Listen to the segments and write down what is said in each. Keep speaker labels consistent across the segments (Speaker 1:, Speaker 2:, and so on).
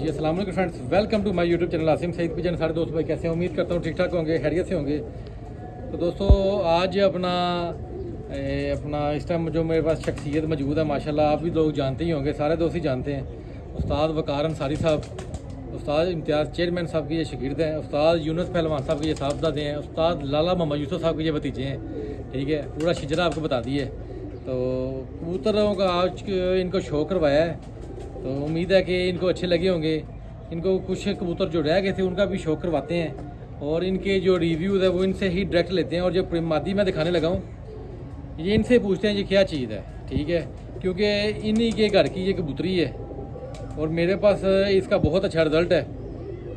Speaker 1: जी अस्सलाम वालेकुम friends, welcome to my YouTube channel Asim Saeed pigeon. सारे दोस्त भाई कैसे हैं? उम्मीद करता हूँ ठीक ठाक होंगे, खैरियत से होंगे। तो दोस्तों आज अपना इस टाइम जो मेरे पास शख्सियत मौजूद है माशाल्लाह, आप भी लोग जानते ही होंगे, सारे दोस्त ही जानते हैं। उस्ताद वकार अंसारी साहब, उस्ताद इम्तियाज़ चेयरमैन साहब के ये शागिर्द हैं, उस्ताद यूनुस पहलवान साहब के ये साहबजादे हैं, उस्ताद लाला मोहम्मद यूसुफ साहब के ये भतीजे हैं। ठीक है, पूरा शिजरा आपको बता दिए। तो कबूतरों का आज इनको शो करवाया है, तो उम्मीद है कि इनको अच्छे लगे होंगे। इनको कुछ कबूतर जो रह गए थे उनका भी शौक करवाते हैं और इनके जो रिव्यूज़ है वो इनसे ही डायरेक्ट लेते हैं। और जो मादी मैं दिखाने लगा हूँ ये इनसे पूछते हैं ये क्या चीज़ है। ठीक है, क्योंकि इन्हीं के घर की ये कबूतरी है और मेरे पास इसका बहुत अच्छा रिज़ल्ट है।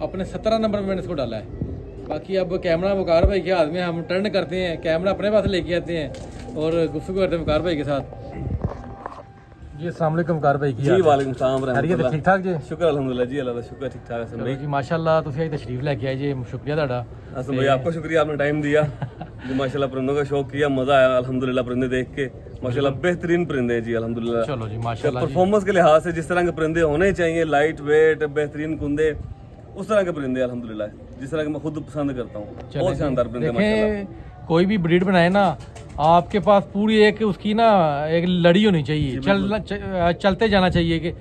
Speaker 1: अपने 17 नंबर में मैंने इसको डाला है। बाकी अब कैमरा वकार भाई के हाथ में हम टर्न करते हैं, कैमरा अपने पास लेके आते हैं और गुफ्तगू करते हैं वकार भाई के साथ। जी अस्सलाम वालेकुम वकार भाई की
Speaker 2: जी वालेकुम सलाम रहमतुल्लाह।
Speaker 1: ठीक ठाक जी?
Speaker 2: शुक्र अल्हम्दुलिल्लाह जी, अल्लाह का शुक्र ठीक ठाक है भाई
Speaker 1: जी माशाल्लाह। तुम आज तशरीफ लेके आए जी, शुक्रिया ਤੁਹਾਡਾ।
Speaker 2: हसन भाई आपको शुक्रिया, आपने टाइम दिया जी। माशाल्लाह परिंदों का शौक किया, मजा आया अल्हम्दुलिल्लाह परिंदे देख के। माशाल्लाह बेहतरीन परिंदे हैं जी अल्हम्दुलिल्लाह।
Speaker 1: चलो जी माशाल्लाह।
Speaker 2: परफॉर्मेंस के लिहाज से जिस तरह के परिंदे होने चाहिए, लाइट वेट बेहतरीन कुंदे, उस तरह के परिंदे अल्हम्दुलिल्लाह जिस तरह के मैं खुद पसंद करता हूँ। बहुत शानदार परिंदे माशाल्लाह।
Speaker 1: कोई भी ब्रीड बनाए ना, आपके पास पूरी एक उसकी ना एक लड़ी होनी चाहिए, चलते जाना चाहिए। कि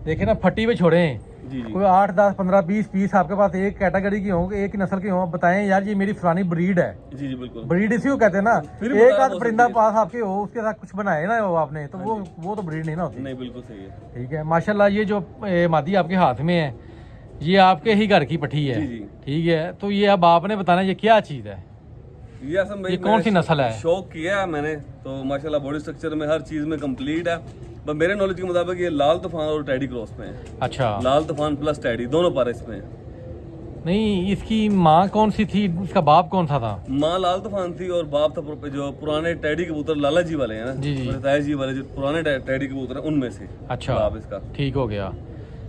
Speaker 1: देखे ना फट्टी पे छोड़े
Speaker 2: जी जी
Speaker 1: कोई 8, 10, 15, 20 पीस आपके पास एक कैटेगरी की होंगे, एक ही नस्ल के हों, बताएं यार ये मेरी फलानी ब्रीड है।
Speaker 2: जी जी बिल्कुल।
Speaker 1: ब्रीड इसी को कहते हैं ना।
Speaker 2: फिर
Speaker 1: एक आध परिंदा पास आपके हो, उसके साथ कुछ बनाए ना हो आपने, तो वो तो ब्रीड नहीं ना होती।
Speaker 2: नहीं बिल्कुल सही है।
Speaker 1: ठीक है माशाल्लाह। ये जो मादी आपके हाथ में है ये आपके ही घर की पट्टी है।
Speaker 2: जी जी।
Speaker 1: ठीक है, तो ये अब आपने बताना ये क्या चीज़ है,
Speaker 2: ये असम भाई
Speaker 1: ये कौन सी नस्ल है?
Speaker 2: शौक किया है मैंने तो माशाल्लाह, बॉडी स्ट्रक्चर में हर चीज में कंप्लीट है। पर मेरे नॉलेज के मुताबिक ये लाल तूफान और टैडी क्रॉस में है।
Speaker 1: अच्छा,
Speaker 2: लाल तूफान प्लस टैडी दोनों पारे इसमें है।
Speaker 1: नहीं इसकी माँ कौन सी थी, इसका बाप कौन सा था?
Speaker 2: माँ लाल तूफान थी और बाप था जो पुराने टैडी कबूतर लाला जी वाले हैं ना,
Speaker 1: जी जी
Speaker 2: ताया जी वाले जो पुराने टैडी कबूतर हैं उनमें से।
Speaker 1: अच्छा
Speaker 2: बाप इसका
Speaker 1: ठीक हो गया।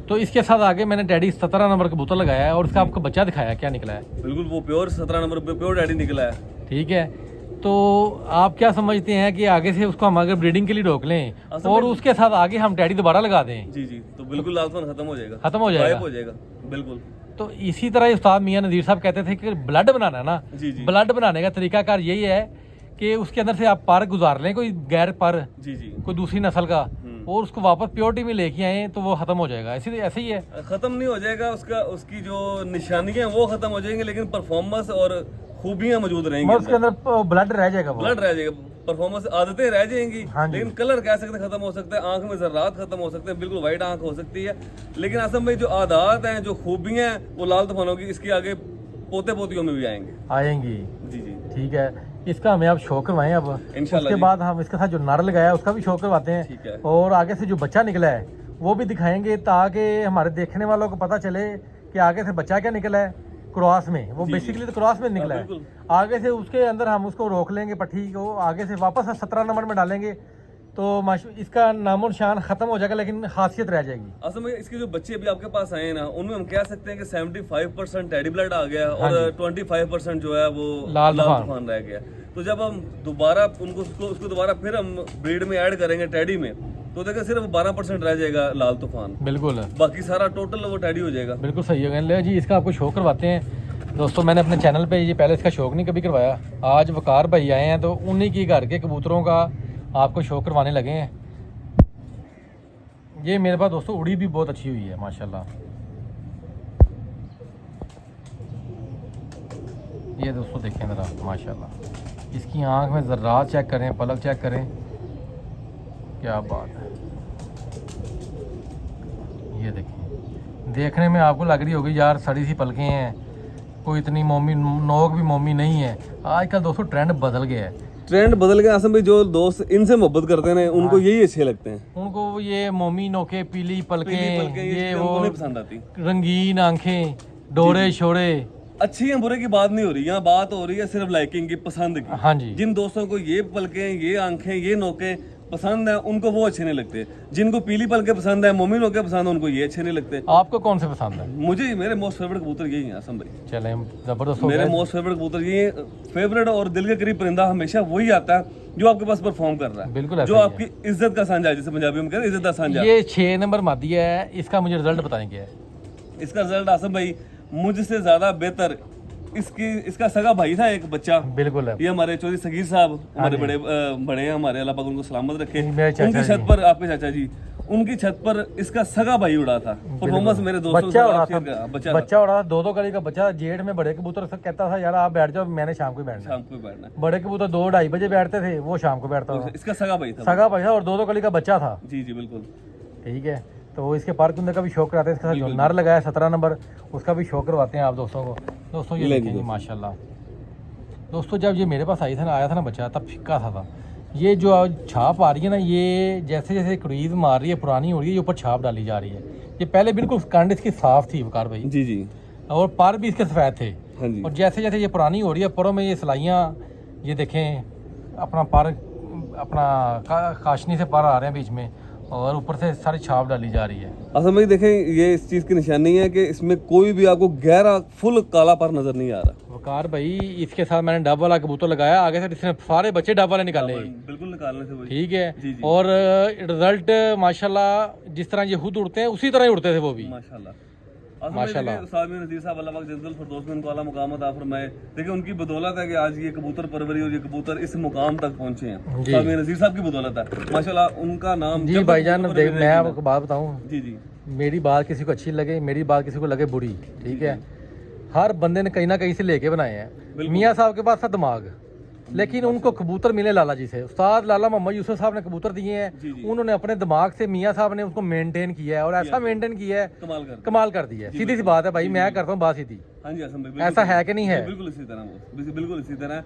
Speaker 1: तो इसके साथ आगे मैंने डैडी 17 नंबर कबूतर लगाया है और इसका आपको बच्चा दिखाया, क्या निकला है?
Speaker 2: बिल्कुल वो प्योर 17 नंबर पे प्योर टैडी निकला है।
Speaker 1: ठीक है, तो आप क्या समझते हैं कि आगे से उसको हम अगर ब्रीडिंग के लिए रोक लें और उसके साथ आगे हम टैडी दोबारा लगा दें?
Speaker 2: जी जी, तो बिल्कुल लाल तूफान खत्म हो जाएगा,
Speaker 1: खत्म हो जाएगा,
Speaker 2: गायब हो जाएगा बिल्कुल।
Speaker 1: तो इसी तरह उस्ताद मियां नज़ीर साहब कहते थे कि ब्लड बनाना है ना,
Speaker 2: जी जी
Speaker 1: ब्लड बनाने का तरीकाकार यही है कि उसके अंदर से आप पर गुजार लें, कोई गैर पर,
Speaker 2: जी जी
Speaker 1: कोई दूसरी नस्ल का, और उसको वापस प्योरिटी में लेके आए तो वो खत्म हो जाएगा। ऐसे ही है।
Speaker 2: खत्म नहीं हो जाएगा, उसकी जो निशानियां वो खत्म हो जाएंगी, लेकिन परफॉर्मेंस और खूबियां मौजूद रहेंगी।
Speaker 1: उसके अंदर ब्लड रह जाएगा,
Speaker 2: ब्लड रह जाएगा, परफॉर्मेंस आदतें रह जाएंगी।
Speaker 1: हाँ जी।
Speaker 2: लेकिन कलर कह सकते खत्म हो सकता है, आंख में जर्रात खत्म हो सकते हैं, बिल्कुल वाइट आंख हो सकती है। लेकिन असम में जो आदात हैं, जो खूबियां हैं, वो लाल तूफानों की इसके आगे पोते पोतियों में भी आएंगी। जी जी
Speaker 1: ठीक है, इसका हमें आप शो करवाएं अब।
Speaker 2: इंशाल्लाह
Speaker 1: उसके बाद हम इसके साथ जो नर लगाया उसका भी शो करवाते हैं।
Speaker 2: ठीक है।
Speaker 1: और आगे से जो बच्चा निकला है वो भी दिखाएंगे, ताकि हमारे देखने वालों को पता चले कि आगे से बच्चा क्या निकला है क्रॉस में। वो बेसिकली तो क्रॉस में निकला है। आगे से उसके अंदर हम उसको रोक लेंगे पट्टी को, आगे से वापस 17 नंबर में डालेंगे तो इसका नामो निशान खत्म हो जाएगा, लेकिन खासियत रह जाएगी।
Speaker 2: असल में इसके जो बच्चे अभी आपके पास आए ना, उनमें हम कह सकते हैं कि 75% टैडी ब्लड आ गया और 25% जो है वो लाल तूफान रह गया। तो जब हम दोबारा उसको दोबारा फिर हम ब्रीड में ऐड करेंगे टैडी में, तो देखिए सिर्फ 12% रह जाएगा लाल तूफान,
Speaker 1: बिल्कुल,
Speaker 2: बाकी सारा टोटल वो टैडी हो जाएगा।
Speaker 1: बिल्कुल सही है। ले जी, इसका आपको शो करवाते हैं दोस्तों। मैंने अपने चैनल पे ये पहले इसका शौक नहीं कभी करवाया, आज वकार भाई आए हैं तो उन्हीं की घर के कबूतरों का आपको शो करवाने लगे हैं। ये मेरे पास दोस्तों उड़ी भी बहुत अच्छी हुई है माशाल्लाह। ये दोस्तों देखें ज़रा माशाल्लाह, इसकी आंख में ज़र्रात चेक करें, पलक चेक करें, क्या बात है। ये देखें, देखने में आपको लग रही होगी यार सड़ी सी पलकें हैं, कोई इतनी मोमी नोक भी मोमी नहीं है। आजकल दोस्तों ट्रेंड बदल गया है।
Speaker 2: ट्रेंड बदल गया असम में, जो दोस्त इनसे मोहब्बत करते हैं उनको यही अच्छे लगते हैं।
Speaker 1: उनको ये मोमी नोके, पीली पलकें, ये वो
Speaker 2: नहीं पसंद आती,
Speaker 1: रंगीन आंखें, डोरे शोरे।
Speaker 2: अच्छी या बुरे की बात नहीं हो रही, यहाँ बात हो रही है सिर्फ लाइकिंग की, पसंद की।
Speaker 1: हाँ जी,
Speaker 2: जिन दोस्तों को ये पलकें, ये आंखें, ये नोके पसंद है उनको वो अच्छे नहीं लगते। जिनको पीली पलके पसंद है, मोमी नोके पसंद है, उनको ये अच्छे नहीं लगते।
Speaker 1: आपको कौन से पसंद है?
Speaker 2: मुझे मेरे मोस्ट फेवरेट कबूतर यही है असम भाई।
Speaker 1: चले जबरदस्त,
Speaker 2: मेरे मोस्ट फेवरेट कबूतर ये फेवरेट और दिल के करीब परिंदा हमेशा वही आता है जो आपके पास परफॉर्म कर रहा है,
Speaker 1: बिल्कुल
Speaker 2: जो आपकी इज्जत का सांझा है, जैसे पंजाबी में कहते हैं इज्जत का सांझा।
Speaker 1: ये 6 नंबर मादी है, इसका मुझे रिजल्ट बताएं क्या है?
Speaker 2: इसका रिजल्ट आसम भाई मुझसे ज्यादा बेहतर इसका सगा भाई था एक बच्चा।
Speaker 1: बिल्कुल है।
Speaker 2: ये हमारे चौधरी सगीर साहब हमारे बड़े हैं हमारे, अल्लाह पाक उनको सलामत रखे।
Speaker 1: मेरे
Speaker 2: उनकी छत पर आपके चाचा जी, उनकी छत पर इसका सगा भाई उड़ा था। परफॉर्मेंस मेरे दोस्तों
Speaker 1: बच्चा उड़ा था 2-2 कली का बच्चा। जेठ में बड़े कबूतर कहता था यार आप बैठ जाओ, मैंने शाम को बैठना। बड़े कबूतर 2-2:30 बजे बैठते थे, वो शाम को बैठता था।
Speaker 2: इसका सगा भाई था
Speaker 1: और 2-2 कली का बच्चा था।
Speaker 2: जी जी बिल्कुल
Speaker 1: ठीक है। तो इसके पार कुंदे का भी शौक कराते हैं। इसके साथ जो नर लगाया 17 नंबर, उसका भी शौक करवाते हैं आप दोस्तों को। दोस्तों ये देखेंगे माशाल्लाह। दोस्तों जब ये मेरे पास आया था ना बच्चा, तब फिक्का था। ये जो छाप आ रही है ना, ये जैसे जैसे क्रीज मार रही है, पुरानी हो रही है, ये ऊपर छाप डाली जा रही है। ये पहले बिल्कुल कंड इसकी साफ थी वकार भाई।
Speaker 2: जी जी।
Speaker 1: और पर भी इसके सफ़ेद थे।
Speaker 2: हाँ जी।
Speaker 1: और जैसे जैसे ये पुरानी हो रही है, परों में ये सिलाइयाँ, ये देखें अपना पर, अपना काशनी से पर आ रहे हैं बीच में, और ऊपर से सारी छाप डाली जा रही है।
Speaker 2: असल में देखें ये इस चीज़ की निशानी है कि इसमें कोई भी आपको गहरा फुल काला पर नजर नहीं आ रहा।
Speaker 1: वकार भाई इसके साथ मैंने डब वाला कबूतर लगाया, आगे से इसने सारे बच्चे डब वाले निकाले।
Speaker 2: बिल्कुल निकालने से
Speaker 1: ठीक है।
Speaker 2: जी जी।
Speaker 1: और रिजल्ट माशाल्लाह जिस तरह ये खुद उड़ते हैं उसी तरह ही उड़ते थे वो भी
Speaker 2: माशाल्लाह।
Speaker 1: माशाल्लाह।
Speaker 2: उस्ताद मीर नज़ीर साहब अल्लाह पाक जन्नतुल फिरदौस में उनको आला मुकाम अता फरमाए। देखिए उनकी बदौलत है कि आज ये कबूतर परवरी और ये कबूतर इस मुकाम तक पहुंचे हैं। उस्ताद मीर नज़ीर साहब की बदौलत है माशाल्लाह। उनका नाम
Speaker 1: जी भाईजान, मैं आपको बात बताऊं,
Speaker 2: जी जी,
Speaker 1: मेरी बात किसी को अच्छी लगे, मेरी बात किसी को लगे बुरी, ठीक है, हर बंदे ने कहीं ना कहीं से लेके बनाए हैं। मियाँ साहब के पास था दिमाग, लेकिन उनको कबूतर मिले लाला जी से। उस्ताद लाला मोहम्मद यूसुफ साहब ने कबूतर दिए हैं, उन्होंने अपने दिमाग से मियाँ साहब ने उसको मेंटेन किया है, और ऐसा मेंटेन किया है कमाल कर दिया है। सीधी सी बात है भाई, मैं करता हूँ बात सीधी।
Speaker 2: हाँ जी असम भाई,
Speaker 1: ऐसा है कि नहीं है?
Speaker 2: बिल्कुल इसी तरह, बिल्कुल इसी तरह।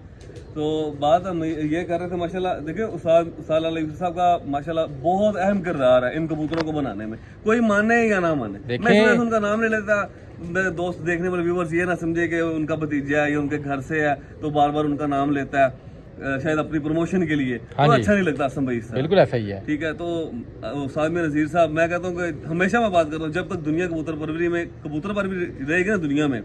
Speaker 2: तो बात हम ये कर रहे थे माशाल्लाह। देखिए उस्ताद लाला यूसुफ साहब का माशाल्लाह बहुत अहम किरदार है इन कबूतरों को बनाने में, कोई माने या ना माने। मैं उनका नाम नहीं लेता, मेरे दोस्त देखने वाले व्यूवर्स ये ना समझे कि उनका भतीजा है या उनके घर से है तो बार बार उनका नाम लेता है शायद अपनी प्रमोशन के लिए। तो अच्छा नहीं लगता असम भाई।
Speaker 1: बिल्कुल ऐसा ही है। ठीक
Speaker 2: है। तो उस्ताद मीर नज़ीर साहब, मैं कहता हूँ कि हमेशा मैं बात करता हूँ, जब तक दुनिया कबूतर परवरी में कबूतर परवरी रहेगी ना दुनिया में,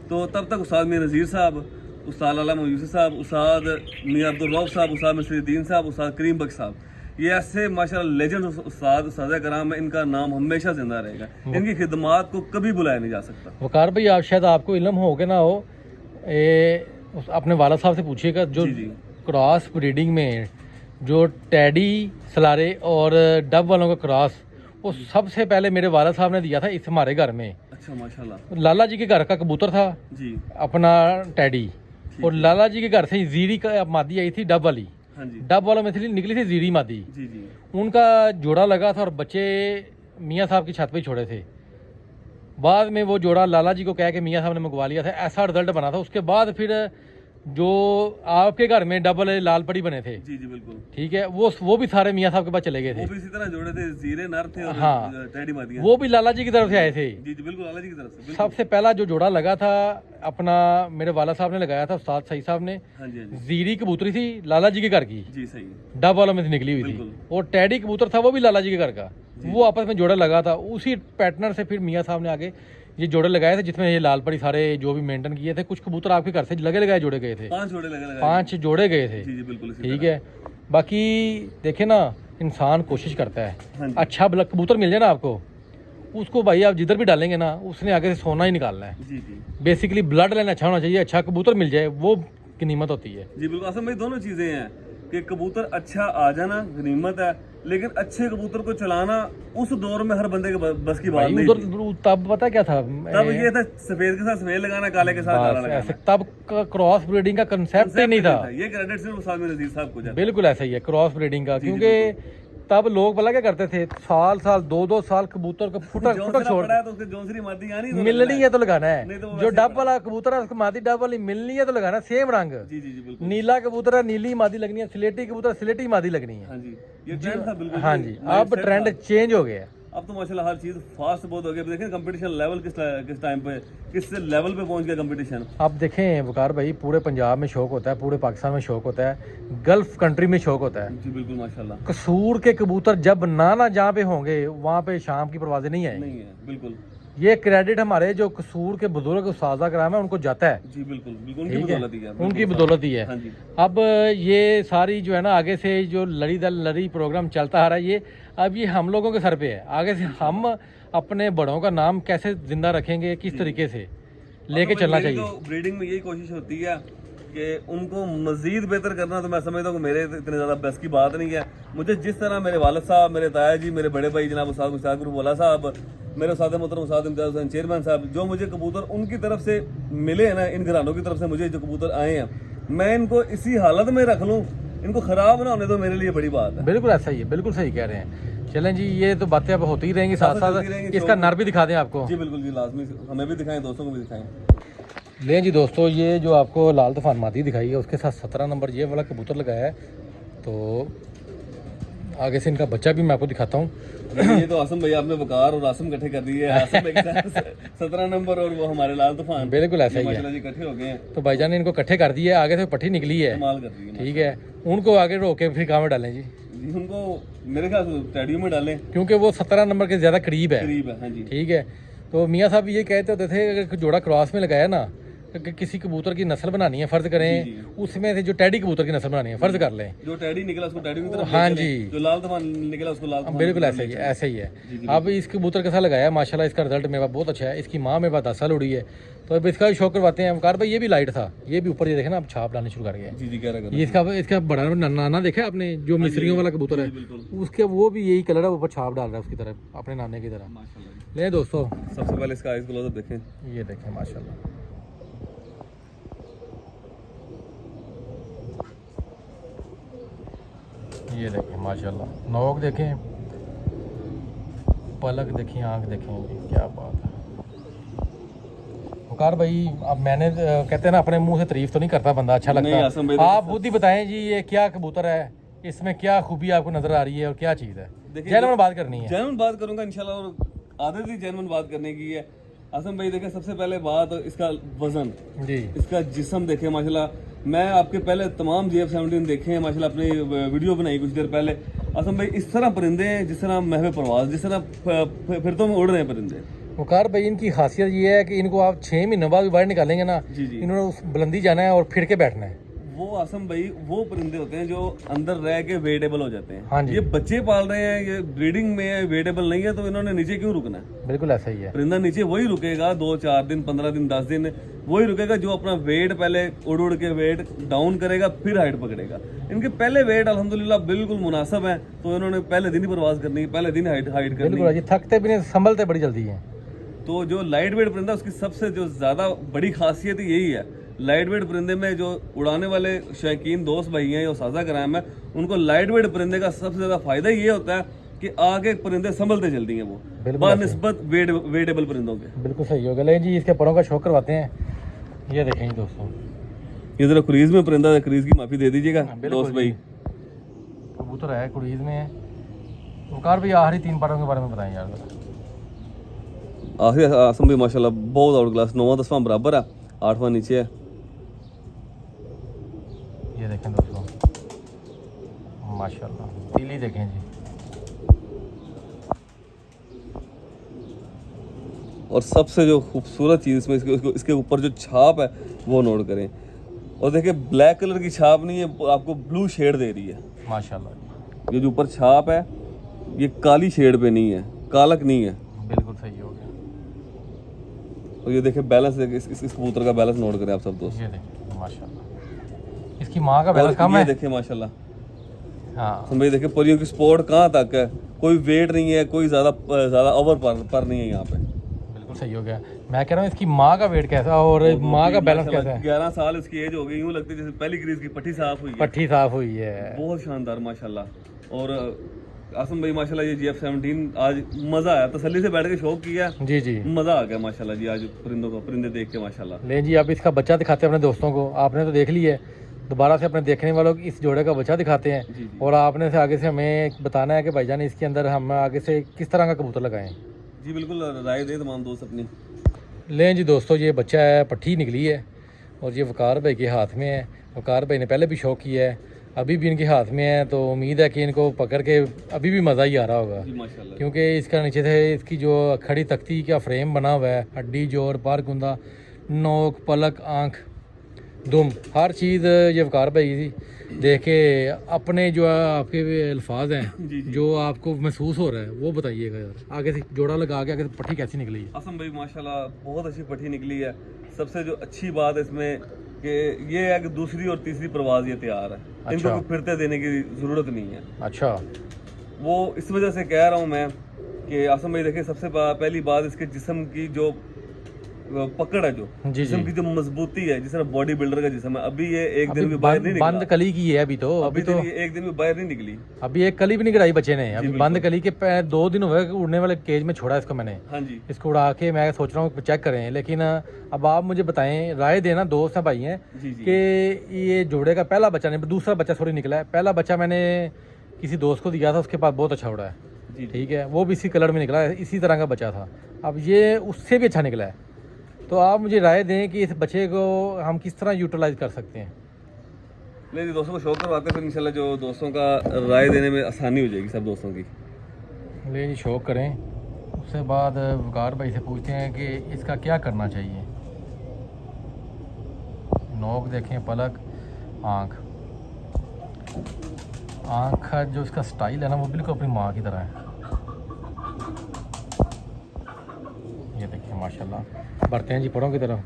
Speaker 2: तो तब तक उस्ताद मीर नज़ीर साहब, उस्ताद लाला मोहम्मद यूसुफ साहब, उस्ताद मियां अब्दुल रऊफ साहब, उस्ताद नसीरुद्दीन साहब, उस्ताद करीम बख्श साहब, ये ऐसे माशाल्लाह लेजेंड उस्ताद कराम है, इनका नाम हमेशा जिंदा रहेगा। इनकी खिदमात को कभी बुलाया नहीं जा सकता।
Speaker 1: वकार भाई आप शायद आपको इल्म हो कि ना हो, अपने वाला साहब से पूछिएगा, जो क्रॉस ब्रीडिंग में जो टैडी सलारे और डब वालों का क्रॉस, वो सबसे पहले मेरे वाला साहब ने दिया था इस हमारे घर में।
Speaker 2: अच्छा माशाल्लाह।
Speaker 1: लाला जी के घर का कबूतर था जी अपना टैडी, और लाला जी के घर से जीरी का मादी आई थी डब वाली। हाँ जी। डब वालों में से निकली थी जीरी मादी। जी जी। उनका जोड़ा लगा था और बच्चे मियाँ साहब की छत पे छोड़े थे। बाद में वो जोड़ा लाला जी को कह के मियाँ साहब ने मंगवा लिया था, ऐसा रिजल्ट बना था। उसके बाद फिर जो आपके घर में डबल लाल पड़ी बने थे, जी जी बिल्कुल ठीक है, वो भी सारे मियाँ साहब के पास चले गए थे।
Speaker 2: वो भी इसी तरह जोड़े थे, जीरे नर थे और
Speaker 1: हाँ
Speaker 2: टैडी मादियां,
Speaker 1: वो भी लाला जी की तरफ से आए थे।
Speaker 2: जी जी बिल्कुल लाला जी की तरफ से।
Speaker 1: सबसे पहला जो जोड़ा लगा था अपना मेरे वाला साहब ने लगाया था, उस्ताद सही साहब ने। हाँ जी, हाँ जी। जीरी कबूतरी थी लाला जी के घर की, जी सही, डब वालों में से निकली हुई थी, और टैडी कबूतर था वो भी लाला जी के घर का। वो आपस में जोड़ा लगा था, उसी पैटर्न से फिर मियाँ साहब ने आगे ये जोड़े लगाए थे, जिसमें ये लाल पड़ी सारे जो भी मेंटेन किए थे। कुछ कबूतर आपके घर से लगे लगाए जोड़े गए थे, 5 जोड़े गए थे। जी जी बिल्कुल ठीक है। बाकी देखे ना, इंसान कोशिश करता है अच्छा कबूतर मिल जाए ना आपको, उसको भाई आप जिधर भी डालेंगे ना, उसने आगे से सोना ही निकालना है। जी जी। बेसिकली ब्लड लाइन अच्छा होना चाहिए, अच्छा कबूतर मिल जाए वो गनीमत होती है। जी बिल्कुल। असल में दोनों चीजें हैं कि कबूतर अच्छा आ जाना गनीमत है, लेकिन अच्छे कबूतर को चलाना उस दौर में हर बंदे के बस की बात नहीं थी। तब पता क्या था, तब ये था सफेद के साथ सफेद लगाना, काले के साथ काला लगाना। तब क्रॉस ब्रीडिंग का कंसेप्ट ही नहीं था। ये क्रेडिट सिर्फ उस्ताद मीर नज़ीर साहब को जाता है। बिल्कुल ऐसा ही है क्रॉस ब्रीडिंग का, क्योंकि तब लोग भला क्या करते थे, साल 2-2 साल कबूतर को फुटक छोड़ तो मिलनी है तो लगाना है। जो डब वाला कबूतर है उसको मादी डब वाली मिलनी है तो लगाना, सेम रंग। जी जी जी। नीला कबूतर है नीली मादी लगनी है, स्लेटी कबूतर स्लेटी मादी लगनी है। हाँ जी, ये ट्रेंड था बिल्कुल। हाँ जी, अब ट्रेंड चेंज हो गया। अब तो माशाल्लाह हर चीज फास्ट बहुत हो गया। देखें कंपटीशन लेवल किस टाइम पे किस लेवल पे पहुंच गया कंपटीशन। अब देखें वकार भाई, पूरे पंजाब में शौक होता है, पूरे पाकिस्तान में शौक होता है, गल्फ कंट्री में शौक होता है। जी बिल्कुल माशाल्लाह। कसूर के कबूतर जब ना जहाँ पे होंगे वहाँ पे शाम की परवाज़ें नहीं है बिल्कुल। ये क्रेडिट हमारे जो कसूर के बुजुर्ग उस्तादा कराम है उनको जाता है। जी बिल्कुल बिल्कुल, उनकी बदौलत ही है। अब ये सारी जो है ना आगे से जो लड़ी प्रोग्राम चलता आ रहा है, ये अब ये हम लोगों के सर पे है। आगे से हम अपने बड़ों का नाम कैसे जिंदा रखेंगे, किस तरीके से लेके चलना चाहिए?
Speaker 2: तो ब्रीडिंग में यही कोशिश होती है कि उनको मजीद बेहतर करना। तो मैं समझता हूँ कि मेरे इतने ज़्यादा बस की बात नहीं है। मुझे जिस तरह मेरे वालिद साहब, मेरे ताया जी, मेरे बड़े भाई जनाब उस्ताद मुश्ताक गुरुवाला साहब, मेरे उस्ताद मोहतरम उस्ताद इम्तियाज़ हुसैन चेयरमैन साहब, जो मुझे कबूतर उनकी तरफ से मिले हैं ना, इन घरानों की तरफ से मुझे जो कबूतर आए हैं, मैं इनको इसी हालत में रख लूँ, इनको ख़राब ना होने तो मेरे लिए बड़ी बात है।
Speaker 1: बिल्कुल ऐसा ही है, बिल्कुल सही कह रहे हैं। चलें जी, ये तो बातें अब होती ही रहेंगी, साथ साथ इसका नर भी दिखा दें आपको।
Speaker 2: जी बिल्कुल जी, लाजमी, हमें भी दिखाएं, दोस्तों को भी दिखाएं।
Speaker 1: लें जी दोस्तों, ये जो आपको लाल तूफान मादी दिखाई है उसके साथ 17 नंबर ये वाला कबूतर लगाया है। तो आगे से इनका बच्चा भी मैं आपको दिखाता हूँ।
Speaker 2: ये तो आसम भाई आपने वकार और आसम इकट्ठे कर दिए हैं। आसम एक 17 नंबर और वो हमारे लाल तूफान,
Speaker 1: बिल्कुल ऐसा ही है।
Speaker 2: इकट्ठे हो गए हैं।
Speaker 1: तो भाईजान ने इनको इकट्ठे कर दिए, आगे से पट्टी निकली है,
Speaker 2: कमाल कर रही है।
Speaker 1: ठीक है। उनको आगे रोक के फिर कहाँ में डालें जी?
Speaker 2: जी उनको मेरे ख्याल से स्टेडियम में डालें,
Speaker 1: क्योंकि वो 17 नंबर के ज़्यादा करीब है।
Speaker 2: हाँ जी,
Speaker 1: ठीक है। तो मियाँ साहब ये कहते होते थे अगर जोड़ा क्रॉस में लगाया ना, कि किसी कबूतर की नस्ल बनानी है, फर्ज करें उसमें से जो टैडी कबूतर की नस्ल बनानी है, फर्ज कर लें,
Speaker 2: जो टैडी निकला उसको टैडी की तरफ,
Speaker 1: हाँ जी,
Speaker 2: जो लाल तूफान निकला उसको लाल तूफान,
Speaker 1: बिल्कुल ऐसा ही है, ऐसा ही है। अब इस कबूतर के साथ लगाया माशाल्लाह, इसका रिजल्ट मेरा बहुत अच्छा है। इसकी माँ मेरे पास 10 साल उड़ी है, तो अब इसका भी शौक करवाते हैं। वकार भाई ये भी लाइट था, ये भी ऊपर ये देखे ना अब छाप डालने शुरू कर गया।
Speaker 2: जी क्या
Speaker 1: ये इसका बड़ा नाना देखा आपने, जो मिस्रियों वाला कबूतर है, उसके वो भी यही कलर है, ऊपर छाप डाल रहा है उसकी तरह, अपने नाने की तरह। ले दोस्तों,
Speaker 2: सबसे पहले इसका आइस क्लोजअप देखें,
Speaker 1: ये देखें माशाल्लाह, ये देखें माशाल्लाह, नोक देखें, पलक देखें, आंख देखें, क्या बात है। वकार भाई अब मैंने कहते हैं ना, अपने मुंह से तारीफ तो नहीं करता बंदा, अच्छा लगता। आप बुद्धि बताएं जी, ये क्या कबूतर है, इसमें क्या खूबी आपको नजर आ रही है और क्या चीज़ है? जेन्युइन बात करनी है,
Speaker 2: जेन्युइन बात करूंगा इंशाल्लाह, और आदत ही जेन्युइन बात करने की है। आसम भाई देखें, सबसे पहले बात इसका वजन जी, इसका जिस्म देखें माशाल्लाह। मैं आपके पहले तमाम GF17 देखे हैं माशाल्लाह, अपनी वीडियो बनाई कुछ देर पहले। आसम भाई इस तरह परिंदे हैं जिस तरह महवे परवाज, जिस तरह फिर तो उड़ रहे हैं परिंदे।
Speaker 1: वकार भाई इनकी खासियत ये है कि इनको आप 6 महीने बाद बाहर निकालेंगे ना, इन्होंने उस बुलंदी जाना है और फिर के बैठना है।
Speaker 2: वो आसम भाई वो परिंदे होते हैं जो अंदर रह के वेटेबल हो जाते हैं।
Speaker 1: हाँ जी,
Speaker 2: ये बच्चे पाल रहे हैं, ये ब्रीडिंग में है, वेटेबल नहीं है, तो इन्होंने नीचे क्यों रुकना है?
Speaker 1: बिल्कुल ऐसा ही है।
Speaker 2: परिंदा नीचे वही रुकेगा 2-4 दिन, 15 दिन, 10 दिन, वही रुकेगा जो अपना वेट पहले उड़ के वेट डाउन करेगा, फिर हाइट पकड़ेगा। इनके पहले वेट अल्हम्दुलिल्लाह बिल्कुल मुनासिब है, तो इन्होंने पहले दिन ही परवाज करनी है, पहले दिन हाइट करनी।
Speaker 1: बिल्कुल, थकते भी नहीं, संभलते बड़ी जल्दी है।
Speaker 2: तो जो लाइट वेट परिंदा, उसकी सबसे जो ज्यादा बड़ी खासियत यही है। लाइट वेट परिंदे में जो उड़ाने वाले शौकीन दोस्त भाई हैं, साझा कराम है, उनको लाइट वेट परिंदे का सबसे ज्यादा फायदा ये होता है कि आगे परिंदे संभलते जल्दी हैं, वो बानिस्बत वेटेबल परिंदों के।
Speaker 1: बिल्कुल सही हो गया जी, इसके परों का शौक करवाते हैं। ये देखें दोस्तों,
Speaker 2: ये जरा क्रीज में परिंदा है, क्रीज की माफी दे दीजिएगा दोस्त भाई।
Speaker 1: कबूतर है क्रीज में है। वकार भाई आखिरी 3 पारों के बारे में बताएं यार।
Speaker 2: आखिरी आसम भाई माशाल्लाह बहुत आउट क्लास, 9वां 10वां बराबर है, 8वां नीचे है।
Speaker 1: ये देखें दोस्तों माशाल्लाह, तीली देखें जी।
Speaker 2: और सबसे जो खूबसूरत चीज़ इसमें इसके ऊपर जो छाप है वो नोट करें। और देखिए ब्लैक कलर की छाप नहीं है, आपको ब्लू शेड दे रही है
Speaker 1: माशाल्लाह।
Speaker 2: ये जो ऊपर छाप है ये काली शेड पे नहीं है, कालक नहीं है।
Speaker 1: बिल्कुल सही हो गया।
Speaker 2: और ये देखिए बैलेंस, इस कबूतर का बैलेंस नोट करें आप सब दोस्त।
Speaker 1: ये देखिए माशाल्लाह, इसकी माँ का बैलेंस कम है।
Speaker 2: देखिए माशाल्लाह,
Speaker 1: हाँ
Speaker 2: भाई देखिए परियों की स्पोर्ट कहाँ तक है, कोई वेट नहीं है, कोई ज़्यादा ओवर पर नहीं है यहाँ पे।
Speaker 1: बिल्कुल सही हो गया। मैं कह रहा हूँ इसकी माँ का वेट कैसा और माँ का बैलेंस कैसा है?
Speaker 2: 11 साल इसकी एज हो गई, यूँ लगती है जैसे पहली क्रीज की पट्टी साफ हुई है।
Speaker 1: पट्टी साफ हुई है,
Speaker 2: बहुत शानदार माशाल्लाह। और आसम भाई माशाल्लाह ये GF17 आज मज़ा आया, तसल्ली से बैठ के शौक किया
Speaker 1: जी जी,
Speaker 2: मज़ा आ गया माशाल्लाह जी। आज परिंदे देख के माशाल्लाह।
Speaker 1: ले जी, आप इसका बच्चा दिखाते हैं अपने दोस्तों को, आपने तो देख लिया है, दोबारा से अपने देखने वालों को इस जोड़े का बच्चा दिखाते हैं। और आपने से आगे से हमें बताना है कि भाईजान इसके अंदर हम आगे से किस तरह का कबूतर लगाएं।
Speaker 2: जी बिल्कुल, राय दे तमाम दोस्त अपनी।
Speaker 1: लें जी दोस्तों, ये बच्चा है, पट्टी निकली है और ये वकार भाई के हाथ में है। वकार भाई ने पहले भी शौक किया है, अभी भी इनके हाथ में है, तो उम्मीद है कि इनको पकड़ के अभी भी मज़ा ही आ रहा होगा, क्योंकि इसका नीचे से इसकी जो खड़ी तख्ती का फ्रेम बना हुआ है, हड्डी जोड़ पार गुंदा, नोक, पलक, आँख, दुम हर चीज़ ये वकार भाई देख के अपने जो आपके अल्फाज हैं जो आपको महसूस हो रहा है वो बताइएगा यार। आगे से जोड़ा लगा के आगे से पट्टी कैसी निकली है?
Speaker 2: असम भाई माशाल्लाह बहुत अच्छी पट्टी निकली है। सबसे जो अच्छी बात है इसमें कि ये है कि दूसरी और तीसरी परवाज ये तैयार है। इनको कोई फिरते देने की ज़रूरत नहीं है।
Speaker 1: अच्छा, वो
Speaker 2: इस वजह से कह रहा हूँ मैं कि असम भाई देखिए, सबसे पहली बात इसके जिस्म की जो पकड़ है, जो जिस्म की जो मजबूती है, जिस तरह बॉडी बिल्डर का जिस्म है। अभी ये एक दिन भी बाहर नहीं निकला, बंद
Speaker 1: कली की है अभी तो
Speaker 2: ये एक दिन भी बाहर नहीं निकली।
Speaker 1: अभी एक कली भी नहीं गिराई बच्चे ने, अभी बंद कली के 2 दिन हुए उड़ने वाले केज में छोड़ा इसको मैंने।
Speaker 2: हाँ जी,
Speaker 1: इसको उड़ा के मैं सोच रहा हूँ चेक करें, लेकिन अब आप मुझे बताएं, राय देना, दोस्त हैं भाई हैं कि ये जोड़े का पहला बच्चा नहीं, दूसरा बच्चा सॉरी निकला है। पहला बच्चा मैंने किसी दोस्त को दिया था, उसके पास बहुत अच्छा उड़ा है, ठीक है, वो भी इसी कलर में निकला है, इसी तरह का बच्चा था। अब ये उससे भी अच्छा निकला है, तो आप मुझे राय दें कि इस बच्चे को हम किस तरह यूटिलाइज कर सकते हैं।
Speaker 2: नहीं जी, दोस्तों को शौक करवाते हैं, फिर इंशाल्लाह जो दोस्तों का राय देने में आसानी हो जाएगी सब दोस्तों की।
Speaker 1: ले जी, शौक करें। उसके बाद वकार भाई से पूछते हैं कि इसका क्या करना चाहिए। नोक देखें, पलक, आँख का जो इसका स्टाइल है ना, वो बिल्कुल अपनी माँ की तरह है। ये देखिए माशाल्लाह, बढ़ते हैं जी पड़ों की तरफ।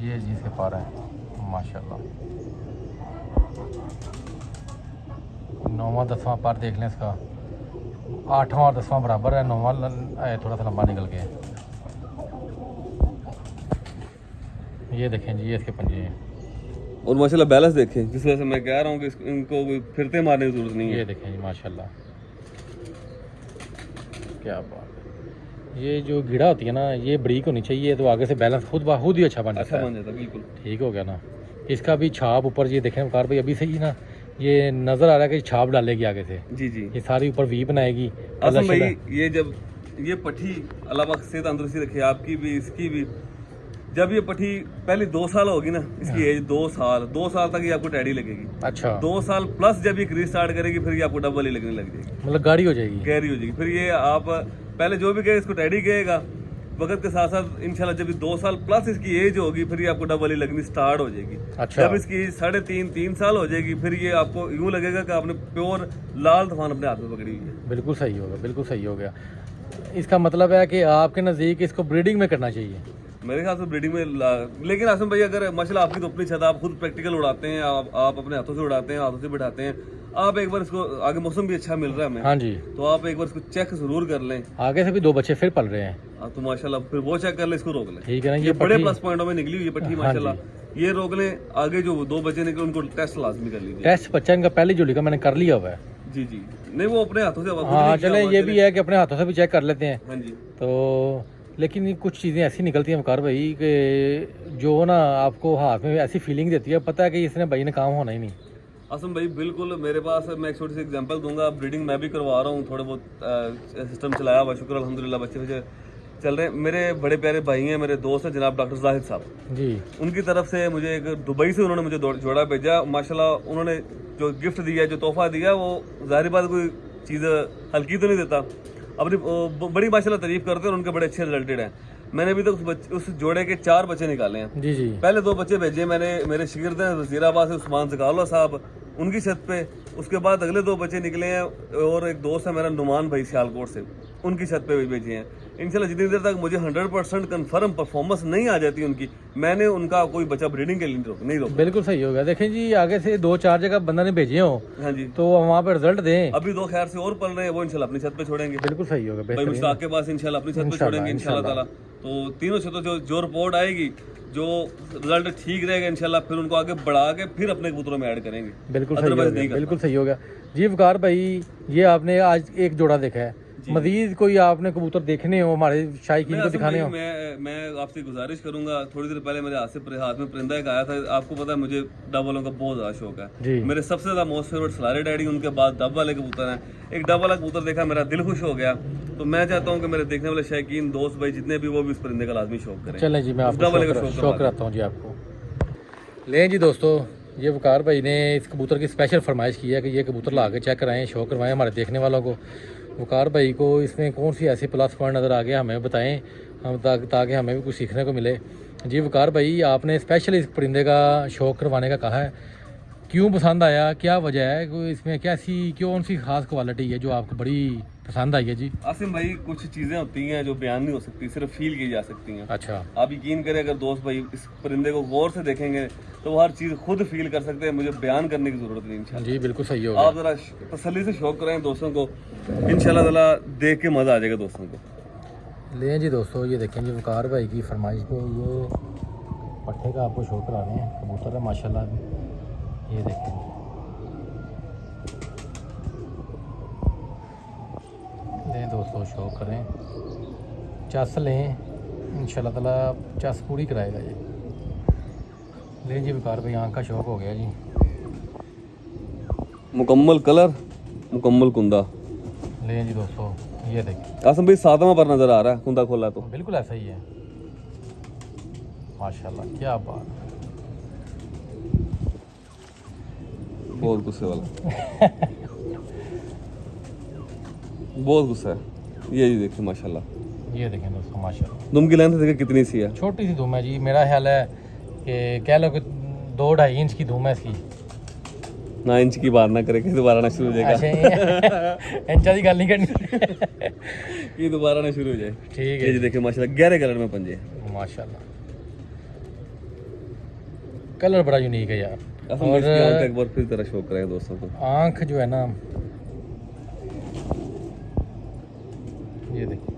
Speaker 1: ये जी से पारा है माशाल्लाह। 9वां 10वां पार देख लें इसका, 8वां और 10वां बराबर है, 9वां थोड़ा सा लंबा निकल गया। ये देखें जी, ये इसके पंजे हैं
Speaker 2: और माशाल्लाह बैलेंस देखें, जिस वजह से मैं कह रहा हूँ कि इनको कोई फिरते मारने की जरूरत नहीं है।
Speaker 1: ये देखें जी माशाल्लाह, क्या बात है। ये जो गिड़ा होती है ना, ये बरीक होनी चाहिए, तो आगे से बैलेंस खुद ही अच्छा बन जाता है।
Speaker 2: बिल्कुल ठीक
Speaker 1: हो गया ना। इसका भी छाप ऊपर, ये देखें वकार भाई, अभी से ही ना ये नजर आ रहा है कि छाप डालेगी आगे से।
Speaker 2: जी जी,
Speaker 1: ये सारी ऊपर वी बनाएगी।
Speaker 2: असम भाई ये जब ये पट्टी अल्लाह पाक से तंदुरुस्ती रखे, आपकी भी इसकी भी, जब ये पट्टी पहले 2 साल होगी ना, इसकी एज 2 साल तक ये आपको टैडी लगेगी।
Speaker 1: अच्छा,
Speaker 2: 2 साल प्लस जब ये क्रीज स्टार्ट करेगी, फिर ये आपको डबल ही लगने लग जाएगी,
Speaker 1: मतलब गाड़ी हो जाएगी,
Speaker 2: गहरी हो जाएगी। फिर ये आप पहले जो भी कहे इसको टैडी कहेगा, वक्त के साथ साथ इंशाल्लाह जब 2 साल प्लस इसकी एज होगी, फिर ये आपको डबल ही लगनी स्टार्ट हो जाएगी।
Speaker 1: अच्छा,
Speaker 2: जब इसकी 3.5-3 साल हो जाएगी, फिर ये आपको यूं लगेगा कि आपने प्योर लाल तूफान अपने हाथ में पकड़ी हुई है।
Speaker 1: बिल्कुल सही होगा, बिल्कुल सही हो गया। इसका मतलब है कि आपके नज़दीक इसको ब्रीडिंग में करना चाहिए
Speaker 2: मेरे ख्याल से, ब्रीडिंग में। लेकिन आसम भाई, अगर माशाल्लाह आपकी तो अपनी छत, आप खुद प्रैक्टिकल उड़ाते हैं, आप अपने हाथों से उड़ाते हैं, हाथों से बिठाते हैं, आप एक बार इसको, आगे मौसम भी अच्छा मिल रहा है हमें,
Speaker 1: हाँ जी,
Speaker 2: तो आप एक बार इसको चेक जरूर कर लें।
Speaker 1: आगे से भी 2 बच्चे फिर पल रहे हैं,
Speaker 2: तो माशाल्लाह फिर वो चेक कर ले, इसको रोक लें,
Speaker 1: ठीक है ना।
Speaker 2: ये बड़े प्लस पॉइंटों में निकली हुई है पट्टी माशाल्लाह, ये रोक लें। आगे जो 2 बच्चे निकले उनको टेस्ट लाजमी कर लीजिए।
Speaker 1: टेस्ट बच्चा इनका पहली जोड़ी का मैंने कर लिया हुआ है।
Speaker 2: जी जी, नहीं वो अपने हाथों से,
Speaker 1: हाँ चले, ये भी है कि अपने हाथों से भी चेक कर लेते हैं।
Speaker 2: हाँ जी,
Speaker 1: तो लेकिन कुछ चीज़ें ऐसी निकलती हैं वकार भाई कि जो ना आपको हाथ में ऐसी फीलिंग देती है, पता है कि इसने भाई ने काम होना ही नहीं।
Speaker 2: असम भाई बिल्कुल, मेरे पास मैं एक छोटी सी एग्जांपल दूंगा। ब्रीडिंग मैं भी करवा रहा हूँ, थोड़े बहुत सिस्टम चलाया हुआ, शुक्र अल्हम्दुलिल्लाह, बच्चे चल रहे हैं। मेरे बड़े प्यारे भाई हैं, मेरे दोस्त हैं जनाब डॉक्टर जाहिद साहब जी, उनकी तरफ से मुझे एक दुबई से उन्होंने मुझे जोड़ा भेजा। माशाल्लाह उन्होंने जो गिफ्ट दिया, जो तोहफा दिया, वो जाहिर बात कोई चीज़ हल्की तो नहीं देता, अपनी बड़ी माशाल्लाह तारीफ करते हैं और उनके बड़े अच्छे रिजल्टेड हैं। मैंने अभी तक उस जोड़े के 4 बच्चे निकाले हैं। जी जी, पहले 2 बच्चे भेजे मैंने, मेरे शिगिर्द हैं वज़ीराबाद से उस्मान ज़काउल्लाह साहब, उनकी छत पे। उसके बाद अगले 2 बच्चे निकले हैं, और एक दोस्त है मेरा नुमान भाई सियालकोट से, उनकी छत पे भी भेजे हैं। इंशाल्लाह जितनी देर तक मुझे 100% कन्फर्म परफॉर्मेंस नहीं आ जाती उनकी, मैंने उनका कोई बच्चा ब्रीडिंग के लिए नहीं रोका। बिल्कुल सही हो गया। देखें जी, आगे से 2-4 जगह बंदा ने भेजे हो, हाँ जी, तो वहाँ पे रिजल्ट दें। अभी 2 खैर से और पल रहे हैं, वो इंशाल्लाह अपनी छत पे छोड़ेंगे। बिल्कुल सही होगा भाई, मुश्ताक के पास इंशाल्लाह अपनी छत पे छोड़ेंगे इंशाल्लाह ताला। तो तीनों छतों जो रिपोर्ट आएगी, जो रिजल्ट ठीक रहेगा इंशाल्लाह, फिर उनको आगे बढ़ा के फिर अपने कबूतरों में ऐड करेंगे। बिल्कुल सही होगा, बिल्कुल सही होगा जी। वकार भाई, ये आपने आज एक जोड़ा देखा है, मजीद कोई आपने कबूतर देखने हो, हमारे शायकीन को दिखाने हो? मैं आपसे गुजारिश करूंगा, थोड़ी देर पहले मेरे हाथ में परिंदा एक आया था। आपको पता है मुझे डब वालों का बहुत ज्यादा शौक है, मेरे सबसे ज्यादा मोस्ट फेवरेट सलारे डैडी, उनके बाद डब वाले कबूतर हैं। एक डब वाला कबूतर देखा, मेरा दिल खुश हो गया। तो मैं चाहता हूँ कि मेरे देखने वाले शायकीन दोस्त भाई जितने भी, वो भी इस परिंदे का लाजमी शौक करें। चलें जी, मैं आपको शौक कराता हूँ जी आपको। लें जी दोस्तों, ये वकार भाई ने इस कबूतर की स्पेशल फरमाइश की है कि ये कबूतर ला के चेक कराएं, शौक करवाएं हमारे देखने वालों को। वकार भाई को इसमें कौन सी ऐसी प्लस पॉइंट नज़र आ गया, हमें बताएं,
Speaker 1: हम ताकि हमें भी कुछ सीखने को मिले। जी वकार भाई, आपने स्पेशल इस परिंदे का शौक़ करवाने का कहा है, क्यों पसंद आया, क्या वजह है, कोई इसमें कैसी कौन सी खास क्वालिटी है जो आपको बड़ी पसंद आई है? जी
Speaker 2: आसिम भाई, कुछ चीज़ें होती हैं जो बयान नहीं हो सकती, सिर्फ फील की जा सकती हैं।
Speaker 1: अच्छा,
Speaker 2: आप यकीन करें, अगर दोस्त भाई इस परिंदे को गौर से देखेंगे तो वो हर चीज़ खुद फील कर सकते हैं, मुझे बयान करने की ज़रूरत नहीं। इंशाल्लाह
Speaker 1: जी बिल्कुल सही होगा।
Speaker 2: आप ज़रा तसल्ली से शौक़ कराएं दोस्तों को, इंशाल्लाह ताला देख के मज़ा आ जाएगा दोस्तों को।
Speaker 1: ले जी दोस्तों, ये देखें जी वकार भाई की फरमाइश पे ये पट्टे का आपको शौक़ करा रहे हैं। कबूतर है माशाल्लाह, ये देखें लें दोस्तों, शौक़ करें, चस लें, इंशाल्लाह ताला चस पूरी कराएगा ये। लें जी वकार भाई, आँख का शौक़ हो गया जी।
Speaker 2: मुकम्मल कलर, मुकम्मल कुंदा।
Speaker 1: लें जी दोस्तों, ये देखें
Speaker 2: आसम भाई 7वां पर नज़र आ रहा है, कुंदा खोला तो
Speaker 1: बिल्कुल ऐसा ही है माशाल्लाह, क्या बात।
Speaker 2: बहुत गुस्से वाला बहुत गुस्सा है। ये जी देखिए माशाल्लाह,
Speaker 1: ये देखें दोस्तों माशाल्लाह,
Speaker 2: दुम की लेंथ देखिए कितनी सी है।
Speaker 1: छोटी सी धूम है जी, मेरा ख्याल है कि कह लो कि 2-2.5 इंच की धूम है इसकी।
Speaker 2: 9 इंच की बात ना करे कि दोबारा ना शुरू हो जाएगा।
Speaker 1: अच्छा इंचा की गल नहीं करनी
Speaker 2: ये दोबारा ना शुरू हो जाए।
Speaker 1: ठीक
Speaker 2: ये
Speaker 1: है
Speaker 2: जी देखिए माशाल्लाह, गहरे कलर में पंजे,
Speaker 1: माशाल्लाह, कलर बड़ा यूनिक है यार।
Speaker 2: और एक बार फिर तरह शौक करें दोस्तों को।
Speaker 1: आंख जो है ना, ये देखिए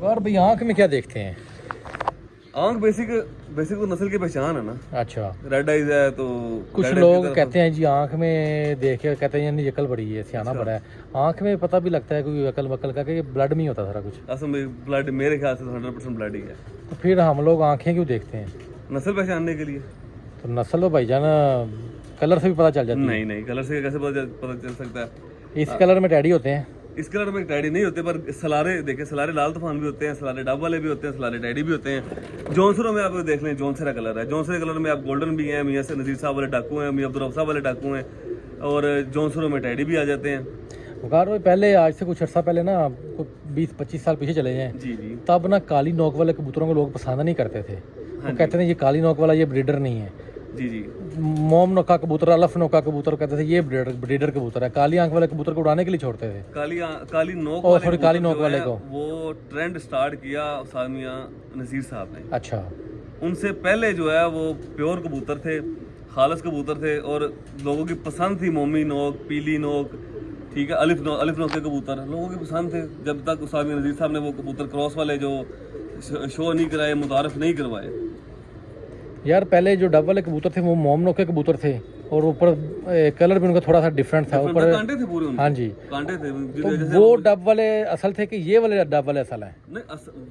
Speaker 1: और भाई आंख में क्या देखते हैं?
Speaker 2: आंख बेसिक नस्ल की पहचान है ना।
Speaker 1: अच्छा,
Speaker 2: रेड आइज है तो
Speaker 1: कुछ लोग कहते हैं जी आंख में देख के कहते हैं यानी अकल बड़ी है, सियाना बड़ा है। आंख में पता भी लगता है कोई अकल वकल का कि ब्लड में ही होता सारा कुछ।
Speaker 2: असल में ब्लड मेरे ख्याल से 100% ब्लड ही है।
Speaker 1: तो फिर हम लोग आंखें क्यों देखते हैं?
Speaker 2: नस्ल पहचानने के लिए।
Speaker 1: तो नस्ल तो भाईजान कलर से भी पता चल जाती है।
Speaker 2: नहीं, कलर से कैसे पता चल सकता है?
Speaker 1: इस कलर में डैडी होते हैं,
Speaker 2: इस कलर में डैडी नहीं होते, पर सलारे देखे, सलारे लाल तूफान भी होते हैं, सलारे डब वाले भी होते हैं, सलारे डैडी भी होते हैं। जॉनसरों में आप देख लें, जॉनसर का कलर है, जॉनसर कलर में आप गोल्डन भी हैं, मियाँ से नज़ीर साहब वाले डाकू हैं, मियाँ अब्दुल साहब वाले डाकू हैं, और जॉनसरों में डैडी भी आ जाते हैं।
Speaker 1: वकार भाई पहले, आज से कुछ अर्सा पहले ना, 20-25 साल पीछे चले जाएं,
Speaker 2: जी,
Speaker 1: तब ना काली नोक वाले कबूतरों को लोग पसंद नहीं करते थे। वो कहते थे ये काली नोक वाला ये ब्रीडर नहीं है।
Speaker 2: जी,
Speaker 1: मोम नोका कबूतर, अलफ नोका कबूतर कहते थे ये ब्रीडर कबूतर है। काली आंख वाले कबूतर को उड़ाने के लिए छोड़ते थे।
Speaker 2: काली नोक
Speaker 1: वाले को
Speaker 2: वो ट्रेंड स्टार्ट किया उस्ताद मियां नज़ीर साहब ने।
Speaker 1: अच्छा,
Speaker 2: उनसे पहले जो है वो प्योर कबूतर थे, खालस कबूतर थे, और लोगों की पसंद थी मोमी नोक, पीली नोक, ठीक है, अलिफ नोक के कबूतर लोगों की पसंद थे, जब तक उस्ताद मियां नज़ीर साहब ने वो कबूतर क्रॉस वाले जो शो नहीं कराए, मुतारफ नहीं करवाए।
Speaker 1: यार पहले जो डब वाले कबूतर थे वो मोम नोक के कबूतर थे, और ऊपर कलर भी उनका थोड़ा सा डिफरेंट था, ऊपर
Speaker 2: कांटे थे पूरे उनके।
Speaker 1: हाँ जी,
Speaker 2: कांटे थे।
Speaker 1: तो वो डब वाले असल थे कि ये वाले डब वाले असल हैं?
Speaker 2: नहीं,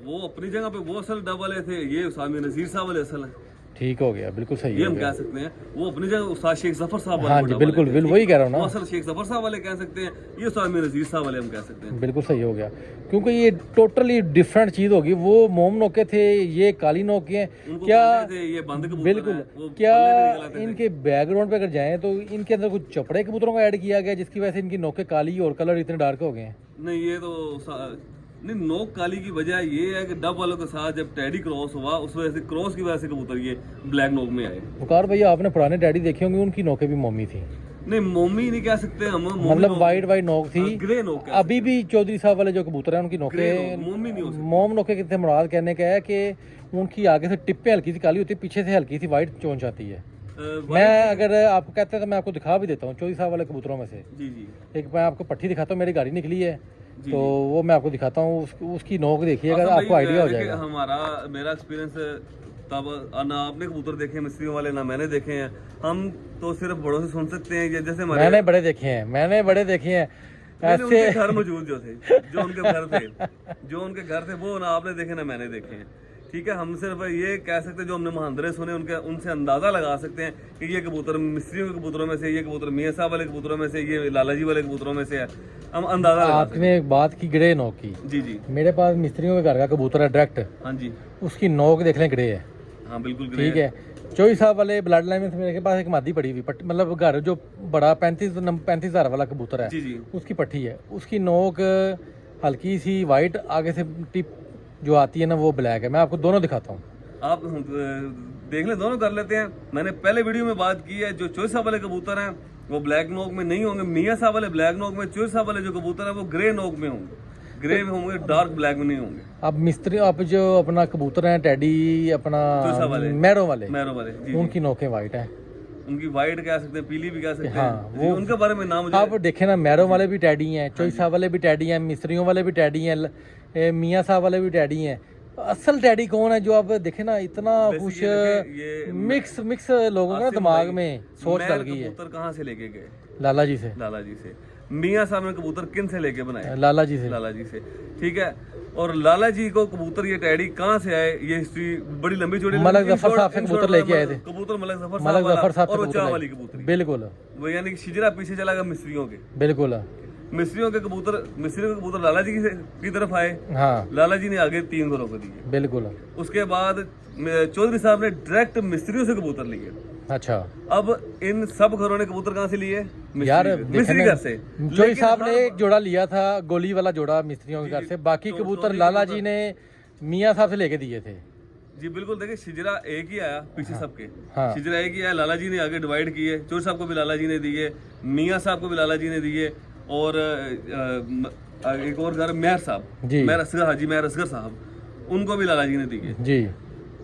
Speaker 2: वो अपनी जगह पे वो असल डब वाले थे, ये उस्ताद मियां नज़ीर साहब वाले असल हैं।
Speaker 1: ठीक हो गया, बिल्कुल सही
Speaker 2: ये
Speaker 1: हो
Speaker 2: हम
Speaker 1: गया।
Speaker 2: कह सकते हैं वो अपनी जगह उस्ताद शेख जफर साहब वाले।
Speaker 1: हाँ जी बिल्कुल वही कह रहा हूँ ना,
Speaker 2: असल शेख जफर साहब वाले कह सकते हैं, ये उस्ताद मियां नज़ीर साहब वाले हम कह सकते हैं।
Speaker 1: बिल्कुल सही हो गया, क्योंकि ये टोटली डिफरेंट चीज़ होगी। वो मोम नोके थे, ये काली नोके हैं। क्या
Speaker 2: ये बंद कबूतर
Speaker 1: बिल्कुल
Speaker 2: हैं, वो
Speaker 1: क्या
Speaker 2: पल्ले पे
Speaker 1: इनके बैकग्राउंड पे अगर जाएं तो इनके अंदर कुछ चपड़े कबूतरों को ऐड किया गया जिसकी वजह से इनकी नोके काली और कलर इतने डार्क हो गए हैं?
Speaker 2: नहीं, ये तो नहीं, नोक काली की वजह ये है कि डब वालों के साथ जब टैडी क्रॉस हुआ, उस वजह से क्रॉस की वजह से कबूतर ये ब्लैक नोक में आए।
Speaker 1: वकार भैया आपने पुराने डैडी देखे होंगे, उनकी नोके भी मोमी थी।
Speaker 2: नहीं, मोमी नहीं कह सकते हम,
Speaker 1: मतलब वाइट नोक थी।
Speaker 2: ग्रे नोक।
Speaker 1: अभी भी चौधरी साहब वाले जो कबूतर हैं उनकी नोके
Speaker 2: मोमी नहीं हो सकती।
Speaker 1: मोम नोके कितने मुराद कहने का है कि उनकी आगे से टिप्पे हल्की सी काली होती है, पीछे से हल्की सी वाइट चोंच आती है। मैं अगर आप कहते हैं तो मैं आपको दिखा भी देता हूँ चौधरी साहब वाले कबूतरों में से।
Speaker 2: जी जी,
Speaker 1: एक मैं आपको पट्टी दिखाता हूँ, मेरी गाड़ी निकली है तो वो मैं आपको दिखाता हूँ, उसकी नोक देखिएगा, आपको आइडिया हो जाएगा।
Speaker 2: मेरा एक्सपीरियंस तब ना आपने कबूतर देखे मिस्त्रियों वाले, ना मैंने देखे हैं, हम तो सिर्फ बड़ों से सुन सकते हैं। जैसे
Speaker 1: मैंने बड़े देखे हैं
Speaker 2: ऐसे घर मौजूद जो थे, जो उनके घर थे वो ना आपने देखे ना मैंने देखे हैं। ठीक है, हम सिर्फ ये कह सकते हैं जो हमने मुहांदरे सुने उनसे अंदाजा लगा सकते हैं कि ये कबूतर मिस्त्रियों के कबूतरों में से, ये कबूतर मियाँ साहब वाले कबूतरों में से, ये लाला जी वाले कबूतरों में से है, हम अंदाजा लगा।
Speaker 1: आपने एक बात की ग्रे नोक की।
Speaker 2: जी जी,
Speaker 1: मेरे पास मिस्त्रियों के घर का कबूतर है डायरेक्ट।
Speaker 2: हाँ जी,
Speaker 1: उसकी नोक देख लें ग्रे है।
Speaker 2: हाँ बिल्कुल
Speaker 1: ठीक है, चोई साहब वाले ब्लड लाइन में मेरे पास एक मादी पड़ी हुई मतलब घर जो बड़ा 35,000 वाला कबूतर है
Speaker 2: जी जी
Speaker 1: उसकी पट्टी है, उसकी नोक हल्की सी वाइट, आगे से टिप जो आती है ना वो ब्लैक है। मैं आपको दोनों दिखाता हूँ,
Speaker 2: आप देख ले, दोनों कर लेते हैं। मैंने पहले वीडियो में बात की है, जो चोई साहब वाले कबूतर हैं वो ब्लैक नोक में नहीं होंगे, मियाँ साहब वाले ब्लैक नोक में, चोई साहब वाले जो कबूतर हैं वो ग्रे नोक में होंगे, ग्रे में होंगे, डार्क ब्लैक में नहीं होंगे।
Speaker 1: अब मिस्त्री आप जो अपना कबूतर हैं टैडी अपना मैरो वाले
Speaker 2: जी,
Speaker 1: उनकी नोकें वाइट हैं,
Speaker 2: उनकी वाइट कह सकते हैं, पीली भी कह सकते हैं।
Speaker 1: हाँ,
Speaker 2: वो उनके बारे में नाम
Speaker 1: आप देखें ना, मैरो वाले भी टैडी हैं, चोई साहब वाले भी टैडी हैं, मिस्त्रियों वाले भी टैडी हैं, मियाँ साहब वाले भी टैडी हैं। असल टैडी कौन है जो आप देखें ना, इतना कुछ मिक्स लोगों का दिमाग में सोच डल गई है।
Speaker 2: कबूतर कहाँ से लेके गए?
Speaker 1: लाला जी से।
Speaker 2: लाला जी से। मियाँ साहब ने कबूतर किन से लेके बनाए?
Speaker 1: लाला जी से।
Speaker 2: लाला जी से, ठीक है। और लाला जी को कबूतर ये टैडी कहाँ से आए, ये हिस्ट्री बड़ी लंबी चौड़ी।
Speaker 1: मलक जफर साहब से कबूतर लेके आए थे।
Speaker 2: कबूतर मलक जफर साहब और चाह वाली कबूतर,
Speaker 1: बिल्कुल
Speaker 2: वो यानी कि शिजरा पीछे चला गया मिस्त्रियों के,
Speaker 1: बिल्कुल
Speaker 2: मिस्त्रियों के कबूतर लाला जी की तरफ आए।
Speaker 1: हाँ,
Speaker 2: लाला जी ने आगे 3 घरों को दिए,
Speaker 1: बिल्कुल।
Speaker 2: उसके बाद चौधरी साहब ने डायरेक्ट मिस्त्रियों से कबूतर लिए।
Speaker 1: अच्छा,
Speaker 2: अब इन सब घरों ने कबूतर कहाँ से लिए?
Speaker 1: यार
Speaker 2: मिस्त्री घर से।
Speaker 1: चोई साहब ने एक जोड़ा लिया था, गोली वाला जोड़ा मिस्त्रियों के घर से, बाकी कबूतर लाला जी ने मियाँ साहब से लेके दिए थे।
Speaker 2: जी बिल्कुल, देखिए शिजरा एक ही आया पीछे सबके।
Speaker 1: हाँ।
Speaker 2: शिजरा एक ही आया, लाला जी ने आगे डिवाइड किए, चोर साहब को भी लाला जी ने दिए, मियाँ साहब को भी लाला जी ने दिए, और एक और घर मेहर साहब, मेहर असगर, हाजी मेहर असगर साहब, उनको भी लाला जी ने दिए जी।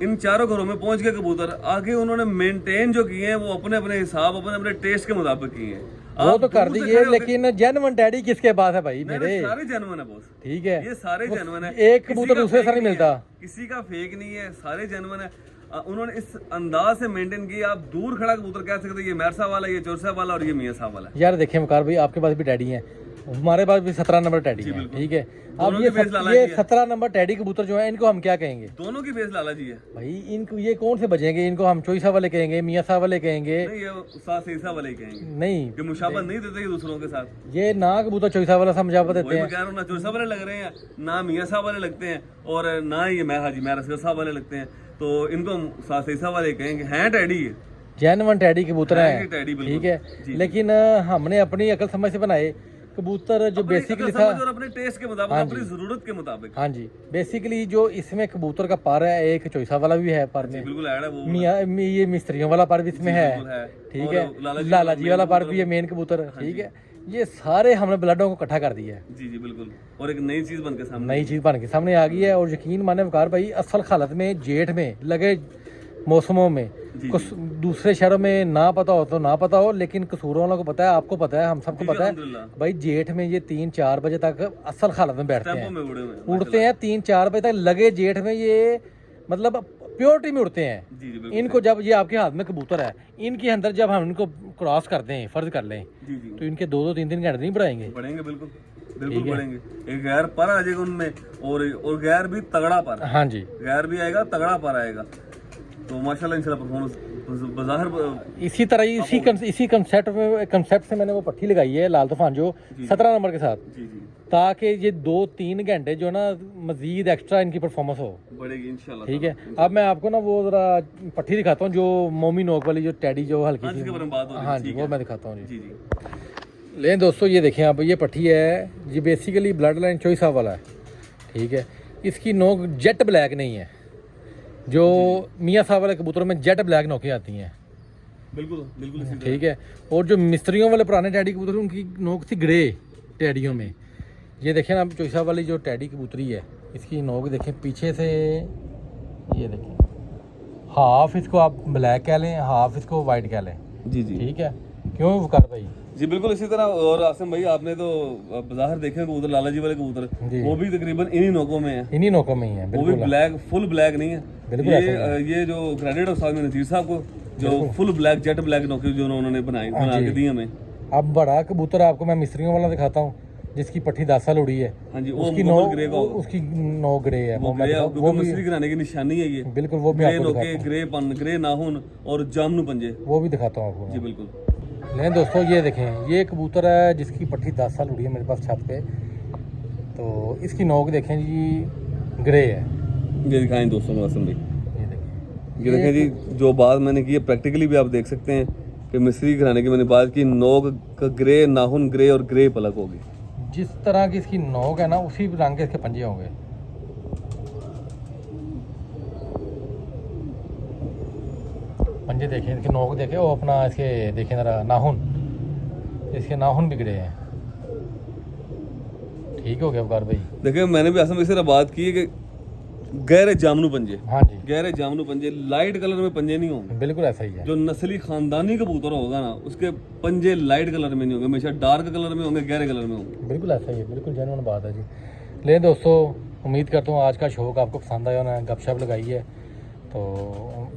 Speaker 2: इन चारों घरों में पहुंच गए कबूतर, आगे उन्होंने मेंटेन जो किए हैं वो अपने अपने हिसाब, अपने अपने टेस्ट के मुताबिक किए हैं।
Speaker 1: वो तो कर दिए, लेकिन जेन्युइन टैडी किसके पास है भाई? मेरे
Speaker 2: सारे जेन्युइन है बॉस,
Speaker 1: ठीक है,
Speaker 2: ये सारे जेन्युइन है,
Speaker 1: एक कबूतर दूसरे से नहीं मिलता,
Speaker 2: किसी का फेक नहीं है, सारे जेन्युइन है। उन्होंने इस अंदाज से मेंटेन किया, आप दूर खड़ा कबूतर कह सकते हैं ये मेहर साहब वाला, ये चोर साहब वाला और ये मियाँ साहब वाला।
Speaker 1: यार देखिए वकार भाई, आपके पास भी टैडी है, हमारे पास भी 17 नंबर टैडी है, ठीक है। अब ये 17 नंबर टैडी कबूतर जो है, इनको हम क्या कहेंगे?
Speaker 2: दोनों की बेस लाला जी है
Speaker 1: भाई। इनको ये कौन से बचेंगे? इनको हम चोई साहब वाले कहेंगे, मियाँ साहब वाले कहेंगे?
Speaker 2: नहीं, ये उस्ताद सईद साहब वाले कहेंगे।
Speaker 1: नहीं,
Speaker 2: ये मुशाबत नहीं देते दूसरों के साथ।
Speaker 1: ये ना कबूतर चोई साहब वाला सब मुशाबत देते हैं,
Speaker 2: ना चोई साहब वाले लग रहे हैं, ना मियाँ साहब वाले लगते हैं, और ना ये मैं हाजी मेहर असगर साहब वाले लगते हैं। तो इनको हम उस्ताद सईद साहब वाले कहेंगे। हैं टैडी है,
Speaker 1: जेन्युइन टैडी कबूतर है,
Speaker 2: ठीक
Speaker 1: है। लेकिन हमने अपनी अकल समझ से बनाए कबूतर जो बेसिकली था,
Speaker 2: और अपने टेस्ट के मुताबिक, अपनी जरूरत के मुताबिक।
Speaker 1: हाँ जी, बेसिकली जो इसमें कबूतर का पर है, एक चोई साहब वाला भी है पर में,
Speaker 2: बिल्कुल ऐड है वो,
Speaker 1: ये मिस्त्रियों वाला पर भी इसमें है, ठीक है, लाला जी वाला पर भी है, मेन कबूतर, ठीक है। ये सारे हमने ब्लडों को इकट्ठा कर दिया है।
Speaker 2: जी जी बिल्कुल, और एक नई चीज बन के सामने आ गई है। और यकीन माने वकार भाई, असल हालत में जेठ में लगे मौसमों में, दूसरे शहरों में ना पता हो तो ना पता हो, लेकिन कसूर वालों को पता है, आपको पता है, हम सबको पता है भाई, जेठ में ये 3-4 बजे तक असल हालत में बैठते हैं, उड़ते हैं 3-4 बजे तक लगे जेठ में, ये मतलब प्योरिटी में उड़ते हैं। इनको जब ये आपके हाथ में कबूतर है, इनके अंदर जब हम इनको क्रॉस कर दें, फर्ज कर लें, तो इनके 2-2, 3-3 घंटे नहीं बढ़ाएंगे, बिल्कुल बिल्कुल बढ़ेंगे। एक गैर पर आ जाएगा उनमें, और गैर भी तगड़ा पर। हाँ जी, गैर भी आएगा, तगड़ा पर आएगा, तो माशाल्लाह इंशाल्लाह परफॉर्मेंस बाजार।
Speaker 1: इसी तरह इसी कंसेप्ट से मैंने वो पट्टी लगाई है लाल तूफान जो 17 नंबर के साथ, ताकि ये 2-3 घंटे जो ना मजीद एक्स्ट्रा इनकी परफॉर्मेंस हो बढ़ेगी इंशाल्लाह, ठीक है। अब मैं आपको ना वो जरा पट्टी दिखाता हूँ, जो मोमी नोक वाली जो टैडी जो हल्की सी, हाँ जी, वो मैं दिखाता हूँ जी। लेकिन दोस्तों ये देखें आप, ये पट्टी है, ये बेसिकली ब्लड लाइन चोई साहब वाला है, ठीक है। इसकी नोक जेट ब्लैक नहीं है, जो मियाँ साहब वाले कबूतरों में जेट ब्लैक नोकें आती हैं, बिल्कुल ठीक है। और जो मिस्त्रियों वाले पुराने टैडी कबूतर, उनकी नोक थी ग्रे टैडियों में। ये देखें ना चोई साहब वाली जो टैडी कबूतरी है, इसकी नोक देखें पीछे से, ये देखें, हाफ इसको आप ब्लैक कह लें, हाफ इसको वाइट कह लें, जी ठीक है। क्यों वकार भाई?
Speaker 2: जी बिल्कुल इसी तरह। और आसिम भाई, आपने तो बाजार देखे कबूतर, लाला जी वाले कबूतर, वो भी तकरीबन इन्हीं नोकों में है,
Speaker 1: इन्हीं नोकों में ही है, वो भी
Speaker 2: ब्लैक, फुल ब्लैक नहीं है। ये जो क्रेडिट है उस्ताद नज़ीर साहब को, जो फुल ब्लैक जेट ब्लैक नोके जो उन्होंने बना के दी हमें।
Speaker 1: अब बड़ा कबूतर आपको मैं मिस्त्रियों वाला दिखाता हूँ, जिसकी पट्टी 10 साल उड़ी है, हाँ जी, उसकी नोक ग्रे है, वो मिस्त्री गिराने की निशानी है ये, बिल्कुल। वो भी आपको
Speaker 2: ग्रे नाखून और जामनू पंजे,
Speaker 1: वो भी दिखाता हूँ आपको जी,
Speaker 2: बिल्कुल।
Speaker 1: लेकिन दोस्तों ये देखें, ये कबूतर है जिसकी पट्टी 10 साल उड़ी है मेरे पास छत पे, तो इसकी नोक देखें जी, ग्रे है।
Speaker 2: ये दिखाएं दोस्तों, ये
Speaker 1: देखें
Speaker 2: ये देखें जी, जो बात मैंने की है प्रैक्टिकली भी आप देख सकते हैं कि मिस्री घराने की मैंने बात की, नोक का ग्रे, नाखून ग्रे और ग्रे पलक होगी।
Speaker 1: जिस तरह की इसकी नोक है ना उसी रंग के इसके पंजे होंगे। पंजे देखें, इसके नोक देखें, वो अपना इसके देखें ज़रा नाखून, इसके नाखून बिगड़े हैं। ठीक हो गया अवकार भाई।
Speaker 2: देखिए मैंने भी आसम इस तरह बात की है कि गहरे जामनू पंजे,
Speaker 1: हाँ जी,
Speaker 2: गहरे जामनू पंजे, लाइट कलर में पंजे नहीं होंगे।
Speaker 1: बिल्कुल ऐसा ही है।
Speaker 2: जो नस्ली खानदानी कबूतर होगा ना उसके पंजे लाइट कलर में नहीं होंगे, हमेशा डार्क कलर में होंगे, गहरे कलर में होंगे।
Speaker 1: बिल्कुल ऐसा ही है, बिल्कुल जेन्युइन बात है जी। ले दोस्तों, उम्मीद करता हूँ आज का शौक आपको पसंद आया होना, गपशप लगाई है तो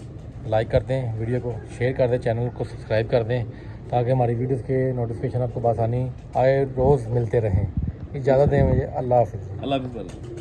Speaker 1: लाइक कर दें, वीडियो को शेयर कर दें, चैनल को सब्सक्राइब कर दें ताकि हमारी वीडियोस के नोटिफिकेशन आपको बआसानी आए रोज़ मिलते रहें। इजाज़त दें मुझे, अल्लाह हाफ़िज़।
Speaker 2: अल्लाह हाफ़िज़।